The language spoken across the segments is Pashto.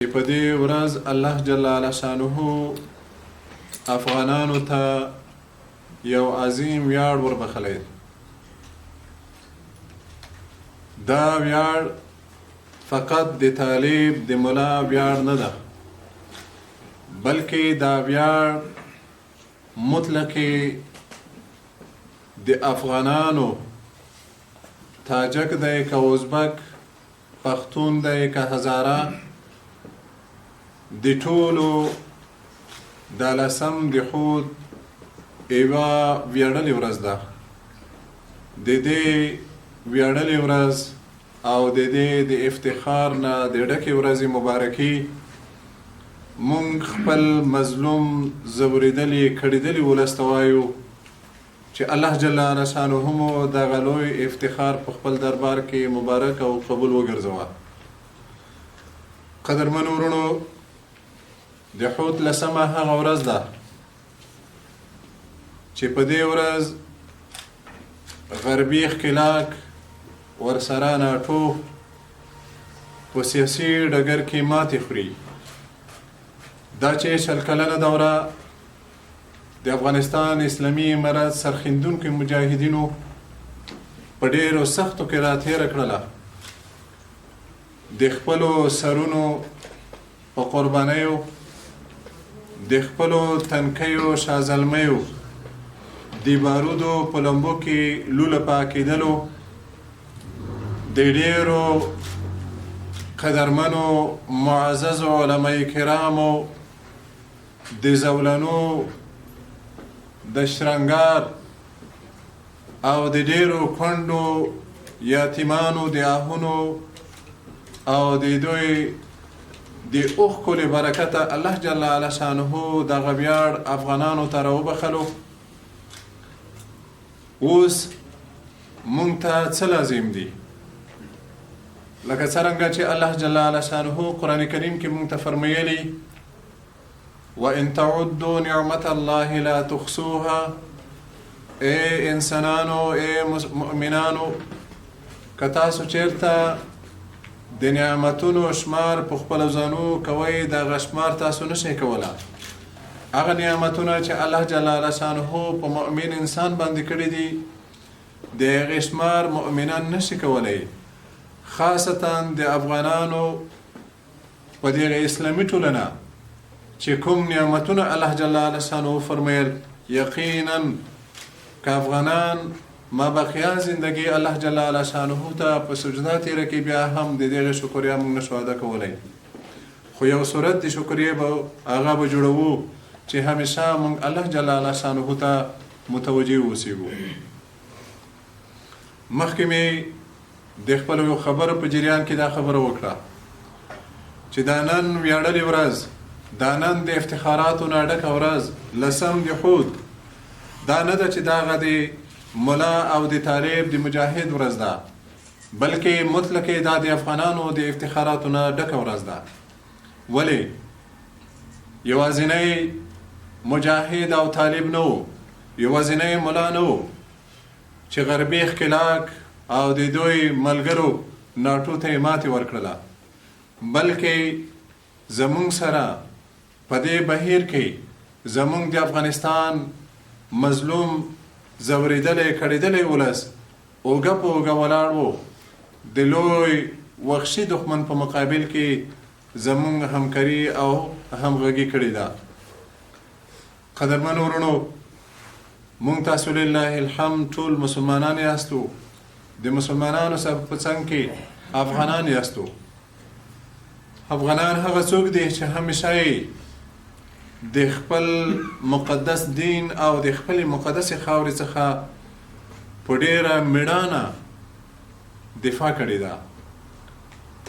په دې ورځ الله جل شانه افغانانو ته یو عظیم ویاړ وربخلی. دا ویاړ فقط د طالب د ملا ویاړ نه ده، بلکې دا ویاړ مطلق د افغانانو تاجک دی که ازبک، پښتون دی که هزاره، د ټولو د لسم د خود یوه ویاړلې ورځ ده. د دې ویاړلې ورځ او د دې د افتخار نه د ډکې ورځې مبارکي مونږ خپل مظلوم ځورېدلي کړېدلي ولس ته وایو چې الله جل شانه مو دغه لوی افتخار په خپل دربار کې مبارک او قبول وګرځوه. قدرمنو وروڼو، د حوت لسمه هغه ورځ ده چې په دې ورځ غربي ښکېلاک ورسره ناټو په سیاسي ډګر کې ماتې خوري. دا چې شل کلنه دوره د افغانستان اسلامي امارت سرخیندونکو مجاهدینو په ډېرو سختو کې راتېره کړله. د خپلو سرونو په قربانیو، د خپلو تنکیو شازلمیو د بارودو په لمبو کې لوله پاکېدلو، د ډېرو قدرمنو معززو علماء کرامو د زولنو د شرنګار او د ډېرو کونډو یتیمانو د آهونو او د دوی د اوښکو له برکته الله جل شانه دغه ویاړ افغانانو ته راوبخلو. اوس مونږ ته څه لازم دي؟ لکه څرنګه چې الله جل شانه قرآن کریم کې مونږ ته فرمیلی وَإِن تَعُدُّوا نِعْمَةَ اللَّهِ لَا تُحْصُوهَا. اے انسانانو، اے مؤمنانو، که تاسو چیرته د نعمتونو شمار په خپلو ځانو کوئ، دغه شمار تاسو نشئ کولی. هغه نعمتونه چې الله جل شانه په مؤمن انسان باندې کړي دي، د هغې شمار مؤمنان نشي کولی. خاصتا د افغانانو په دغه اسلامي ټولنه چې کوم نعمتونه الله جل شانه فرمیل، یقینا که افغانان ما بقیه زندگی الله جل شانه ته په سجده تیره کې بیا هم د دغې شکریا موږ نشو ادا کولی. خو یو صورت د شکریې به هغه به جوړوو چې همیشه موږ الله جل شانه ته متوجه اوسیږو. مخکې مې د خپلو یو خبرو په جریان کې دا خبره وکړه چې دا نن ویاړلې ورځ، دا نن د افتخاراتو نه ډکه ورځ، لسم د حوت، دا نه ده چې دغه د ملا او د طالب د مجاهد ورځ ده، بلکې مطلق دا د افغانانو د افتخاراتو نه ډکه ورځ ده. ولې یوازینی مجاهد او طالب نه و، یوازینی ملا نه و چې غربي ښکېلاک او د دوی ملګرو ناټو ته یې ماتې ورکړله، بلکې زمونږ سره په دې بهیر کې زمونږ د افغانستان مظلوم ځورېدلی کړېدلی ولس اوږه په اوږه ولاړ و. د لوی وحشي دښمن په مقابل کې زمونږ همکاري او همغږي کړې ده. قدرمنو وروڼو، مونږ تاسو لله الحمد ټول مسلمانان یاستو، د مسلمانانو سره په څنګ کې افغانان یاستو. افغانان هغه څوک دي چې همیشه د خپل مقدس دین او د خپل مقدس خاورې څخه په ډېره مېړانه دفاع کړې ده.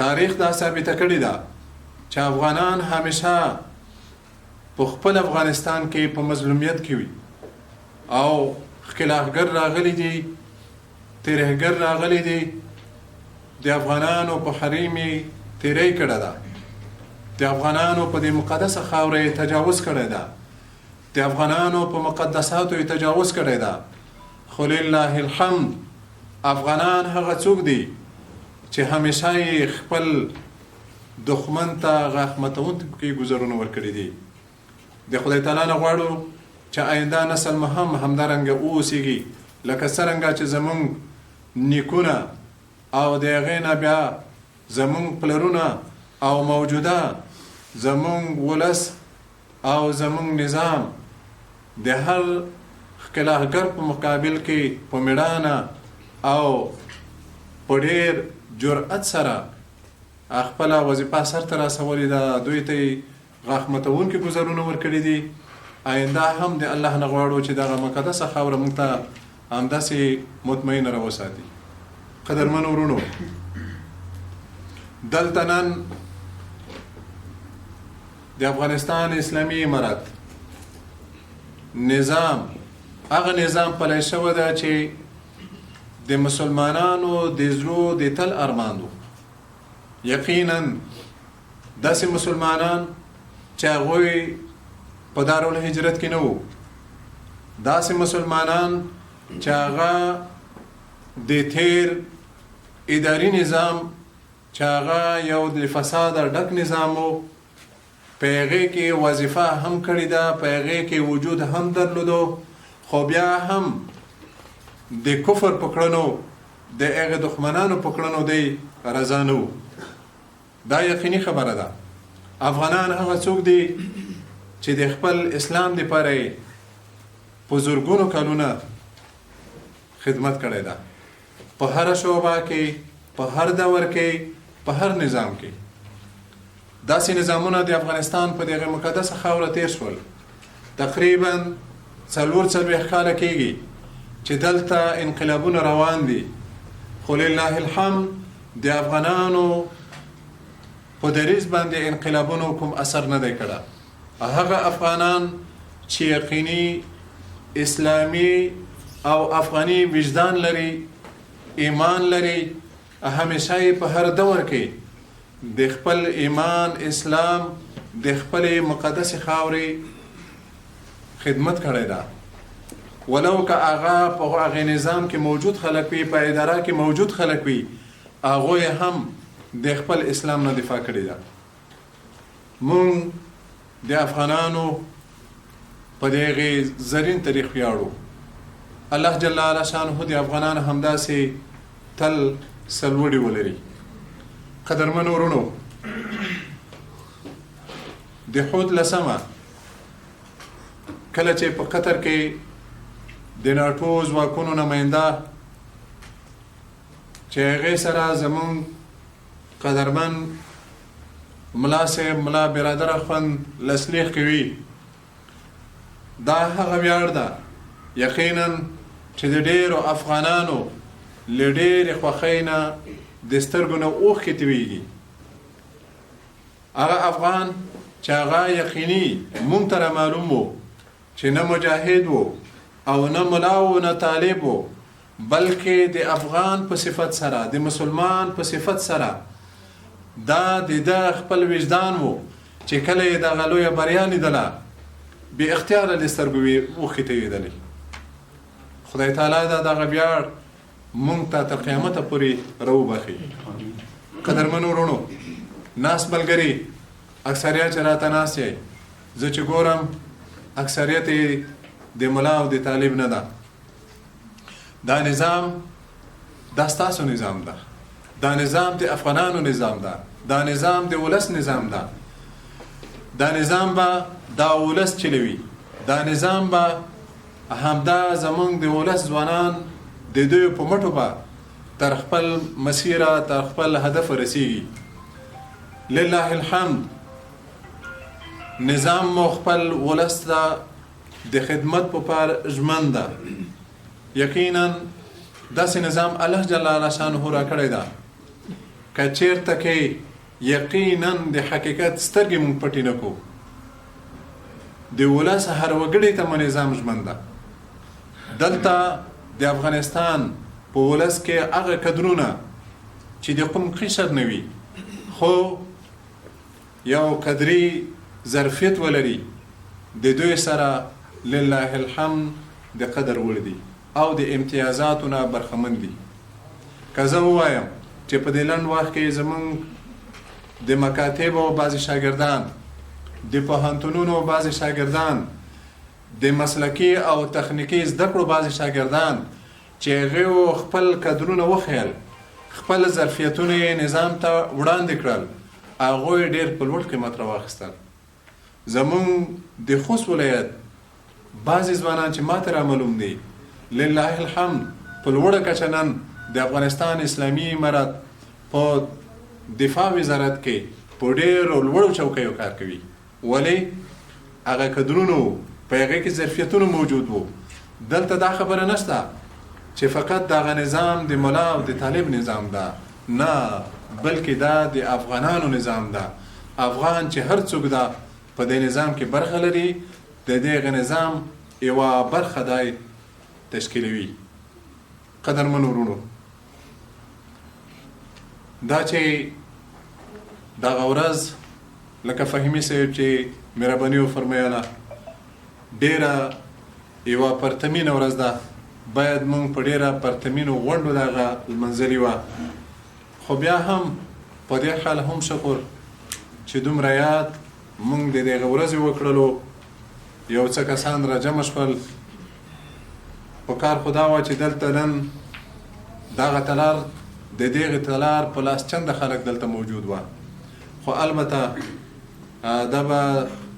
تاریخ دا ثابته کړې ده چې افغانان همیشه په خپل افغانستان کې په مظلومیت کې وي او ښکېلاکګر راغلي دي، ترهګر راغلي دي، د افغانانو په حریم یې تیری کړې ده، د افغانانو په دې مقدسه خاوره یې تجاوز کړی ده، د افغانانو په مقدساتو یې تجاوز کړی ده. خو لله الحمد افغانان هغه څوک دي چې همیشه یې خپل دښمن ته غاښ ماتونکي ګزارونه ورکړي دي. د خدای تعالی نه غواړو چې آینده نسل مو هم همدارنګه واوسیږي لکه څرنګه چې زمونږ نیکونه او د هغې نه بیا زمونږ پلرونه او موجوده زمونږ ولس او زمونږ نظام د هر ښکلاګر په مقابل کې په میړانه او په ډېر جرأت سره خپله وظیفه سرته رسولې ده. دوی ته یې غاښ ماتونکي ګزارونه ورکړي دي. آینده هم د الله نه غواړو چې دغه مقدسه خاوره موږ ته همداسې مطمئنه راوساتي. قدرمنو ورونو، دلته نن د افغانستان اسلامي امارت نظام هغه نظام پلی شوی ده چې د مسلمانانو د زړو د تل ارمان و. یقینا داسې مسلمانان چې هغوی په دارالهجرت کې نه وو، داسې مسلمانان چې هغه د تیر اداري نظام چې هغه یو د فساد ډک نظام و، په هغې کې وظیفه هم کړې ده، په هغې کې وجود هم درلودو، خو بیا هم د کفر په کړنو د هغه دښمنانو په کړنو دی رضا نه و. دا یقیني خبره ده. افغانان هغه څوک دي چې د خپل اسلام دپاره په زرګونو کلونه خدمت کړی ده، په هر شعبه کې، په هر دور کې، په هر نظام کې. داسې نظامونه د افغانستان په دغه مقدسه خاوره تیر شول. تقریبا 40 کاله کېږي چې دلته انقلابونه روان دي، خو لله الحمد د افغانانو په دریځ باندې انقلابونو کوم اثر نه دی کړی. هغه افغانان چې یقیني اسلامي او افغاني وجدان لري، ایمان لري، همیشه په هر دور کې د خپل ایمان اسلام د خپل مقدس خاورې خدمت کړی ده. ولو که هغه په هغه نظام کې موجود خلک وي، په اداره کې موجود خلک وي، هغوی هم د خپل اسلام نه دفاع کړې ده. مونږ د افغانانو په دغه زرین تاریخ ویاړو. الله جل وعلا شانه د افغانانو همداسې تل سرلوړي ولري. قدرمنو ورونو، د حوت لسمه کله چې په قطر کې د ناټو ځواکونو نماینده چې هغې سره زمونږ قدرمن ملا صاحب ملا برادر اخوند لسلیق کوي، دا هغه ویاړ ده یقینا چې د ډېرو افغانانو له ډېرې خوښۍ نه د سترګو نه اوښکې تویږي. هغه افغان چې هغه یقیني مونږ ته رامعلوم و چې نه مجاهد و او نه ملا و نه طالب و، بلکې د افغان په صفت سره، د مسلمان په صفت سره دا د خپل وجدان و چې کله یې دغه لویه بریا لیدله بې اختیاره د سترګو اوښکې تویېدلې. خدای تعالی دا دغه ویاړ مونږ ته تر قیامته پورې راوبخي. قدرمنو ورونو، ناست ملګري اکثریت چې راته ناست یې، زه چې ګورم اکثریت یې د ملا او د طالب نه ده. دا نظام دا ستاسو نظام ده، دا نظام د افغانانو نظام ده، دا نظام د ولس نظام ده. دا نظام به دا ولس چلوي، دا نظام به همدا زمونږ د ولس ځوانان د دوی په مټو به تر خپل مسیره، تر خپل هدف رسیږي. لله الحمد نظام مو خپل ولس ته د خدمت په پار ژمن ده. یقینا داسې نظام الله جل وعلا شانه را کړی ده که چېرته کې یقینا د حقیقت سترګې مونږ پټې نه کړو، د ولس هر وګړي ته مو نظام ژمن ده. دلته د افغانستان په ولس کې هغه کدرونه چې د کوم قشر نه وي خو یو قدري ظرفیت ولري، د دوی سره لله الحمد د قدر وړ دي او د امتیازاتو نه برخمن دي. که زه ووایم چې په دې لنډ وخت کې زمونږ د مکاتبو بعضې شاګردان، د پوهنتونونو بعضې شاګردان، د مسلکي او تخنیکي زده کړو بعضې شاګردان چې هغوی خپل کدرونه وښیل، خپل ظرفیتونه یې نظام ته وړاندې کړل، هغوی ډېر په لوړ قیمت راواخیستل. زمونږ د خوست ولایت بعضې ځوانان چې ماته رامعلوم دي، لله الحمد په لوړه کچه نن د افغانستان اسلامي امارت په دفاع وزارت کې په ډېرو لوړو چوکیو کار کوي. ولې؟ هغه کدرونه وو، په هغې کې ظرفیتونه موجود وو. دلته دا خبره نشته چې فقط دغه نظام د ملا او د طالب نظام ده، نه، بلکې دا د افغانانو نظام ده. افغان چې هر څوک ده په دې نظام کې برخه لري، د دغه نظام یوه برخه دی تشکیلوي. قدرمن ورونو، دا چې دغه ورځ لکه فهیمي صاحب چې مهرباني وفرمایله ډېره یوه پرتمینه ورځ ده، باید موږ په ډېره پرتمینو غونډو دغه لمنځلې وه. خو بیا هم په دې حال هم شکر چې دومره یاد موږ د دغه ورځې وکړلو. یو څه کسان را جمع شول، په کار خو دا وه چې دلته نن دغه تلار د دغه تلار په لاس چنده خلک دلته موجود وه. خو البته دا به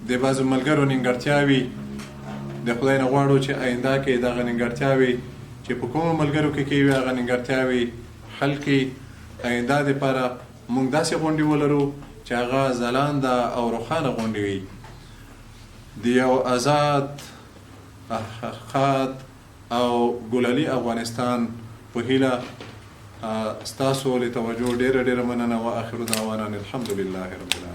د بعضو ملګرو نیمګړتیاوي، د خدای نه غواړو چې آینده کې دغه نیمګړتیاوي چې په کومو ملګرو کې کیوي هغه نیمګړتیاوي حل کړي. آینده دپاره موږ داسې غونډې ولرو چې هغه ځلانده او روښانه غونډې وي، د یو آزاد، خاد او ګلالي افغانستان په هیله. ستاسو له توجه ډېره ډېره مننه. و آخر دعوانا الحمد لله رب العالمین.